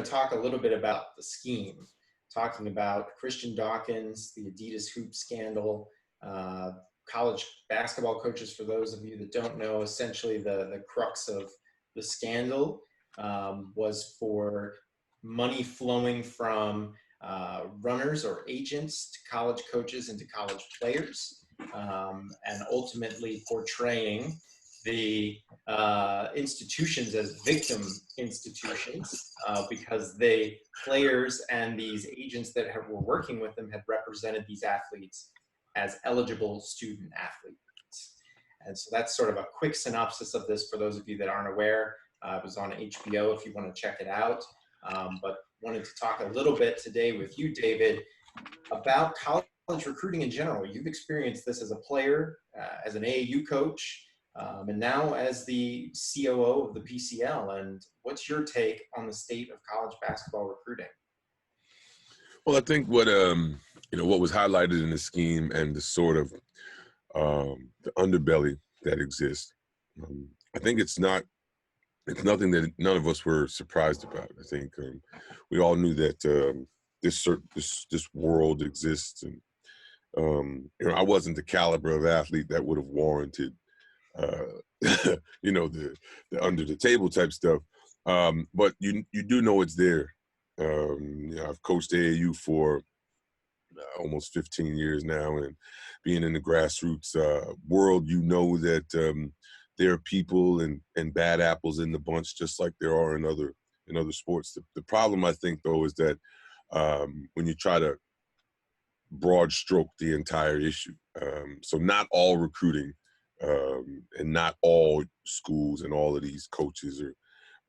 to talk a little bit about the scheme, talking about Christian Dawkins, the Adidas hoop scandal, college basketball coaches. For those of you that don't know, essentially the crux of the scandal was for money flowing from runners or agents to college coaches and to college players, and ultimately portraying the institutions as victim institutions, because the players and these agents that were working with them had represented these athletes as eligible student athletes. And so that's sort of a quick synopsis of this for those of you that aren't aware. It was on HBO if you want to check it out. But wanted to talk a little bit today with you, David, about college recruiting in general. You've experienced this as a player, as an AAU coach, and now as the COO of the PCL. And what's your take on the state of college basketball recruiting? Well, I think what was highlighted in the scheme and the sort of the underbelly that exists, I think it's nothing that none of us were surprised about. I think we all knew that this world exists, and I wasn't the caliber of athlete that would have warranted the under the table type stuff. But you do know it's there. I've coached AAU for almost 15 years now, and being in the grassroots world, that there are people and bad apples in the bunch, just like there are in other sports. The problem, I think, though, is that when you try to broad stroke the entire issue, so not all recruiting and not all schools and all of these coaches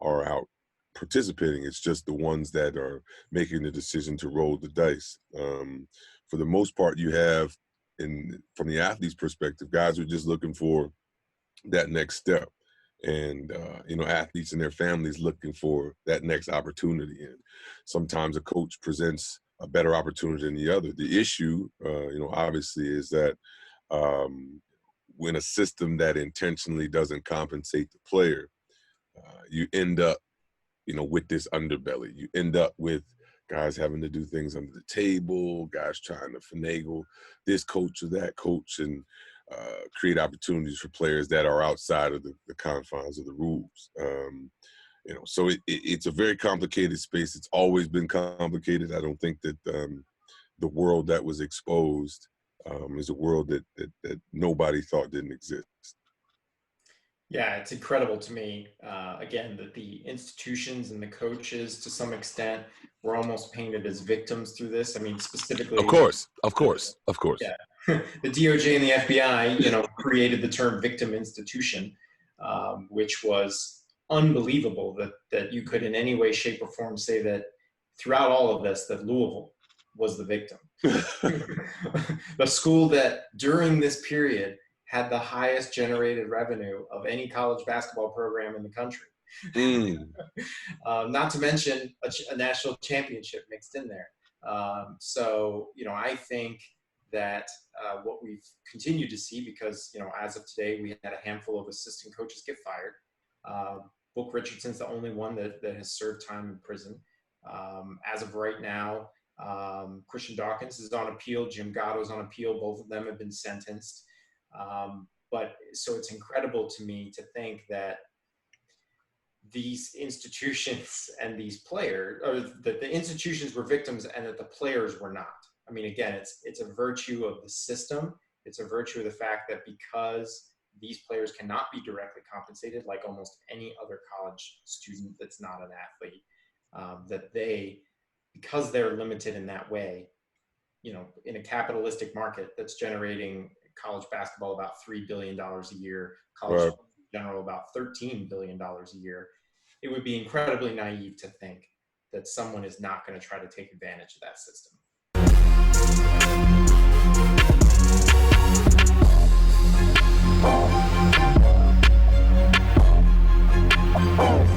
are out participating. It's just the ones that are making the decision to roll the dice. For the most part, you have, from the athlete's perspective, guys are just looking for that next step, and athletes and their families looking for that next opportunity. And sometimes a coach presents a better opportunity than the other. The issue, obviously, is that when a system that intentionally doesn't compensate the player, you end up with this underbelly. You end up with guys having to do things under the table, guys trying to finagle this coach or that coach, and create opportunities for players that are outside of the confines of the rules. So it's a very complicated space. It's always been complicated. I don't think that the world that was exposed is a world that nobody thought didn't exist. Yeah, it's incredible to me, again, that the institutions and the coaches, to some extent, were almost painted as victims through this. I mean, specifically... Of course. Yeah. The DOJ and the FBI, created the term victim institution, which was unbelievable that you could in any way, shape, or form say that throughout all of this, that Louisville was the victim. The school that during this period had the highest generated revenue of any college basketball program in the country. Not to mention a national championship mixed in there. So, I think that what we've continued to see, because, as of today, we had a handful of assistant coaches get fired. Book Richardson's the only one that has served time in prison. As of right now, Christian Dawkins is on appeal. Jim Gatto's on appeal. Both of them have been sentenced. But so it's incredible to me to think that these institutions and these players, or that the institutions were victims and that the players were not. I mean, again, it's a virtue of the system. It's a virtue of the fact that because these players cannot be directly compensated like almost any other college student that's not an athlete, that because they're limited in that way, in a capitalistic market that's generating college basketball about $3 billion a year, college in general about $13 billion a year, it would be incredibly naive to think that someone is not going to try to take advantage of that system. Oh.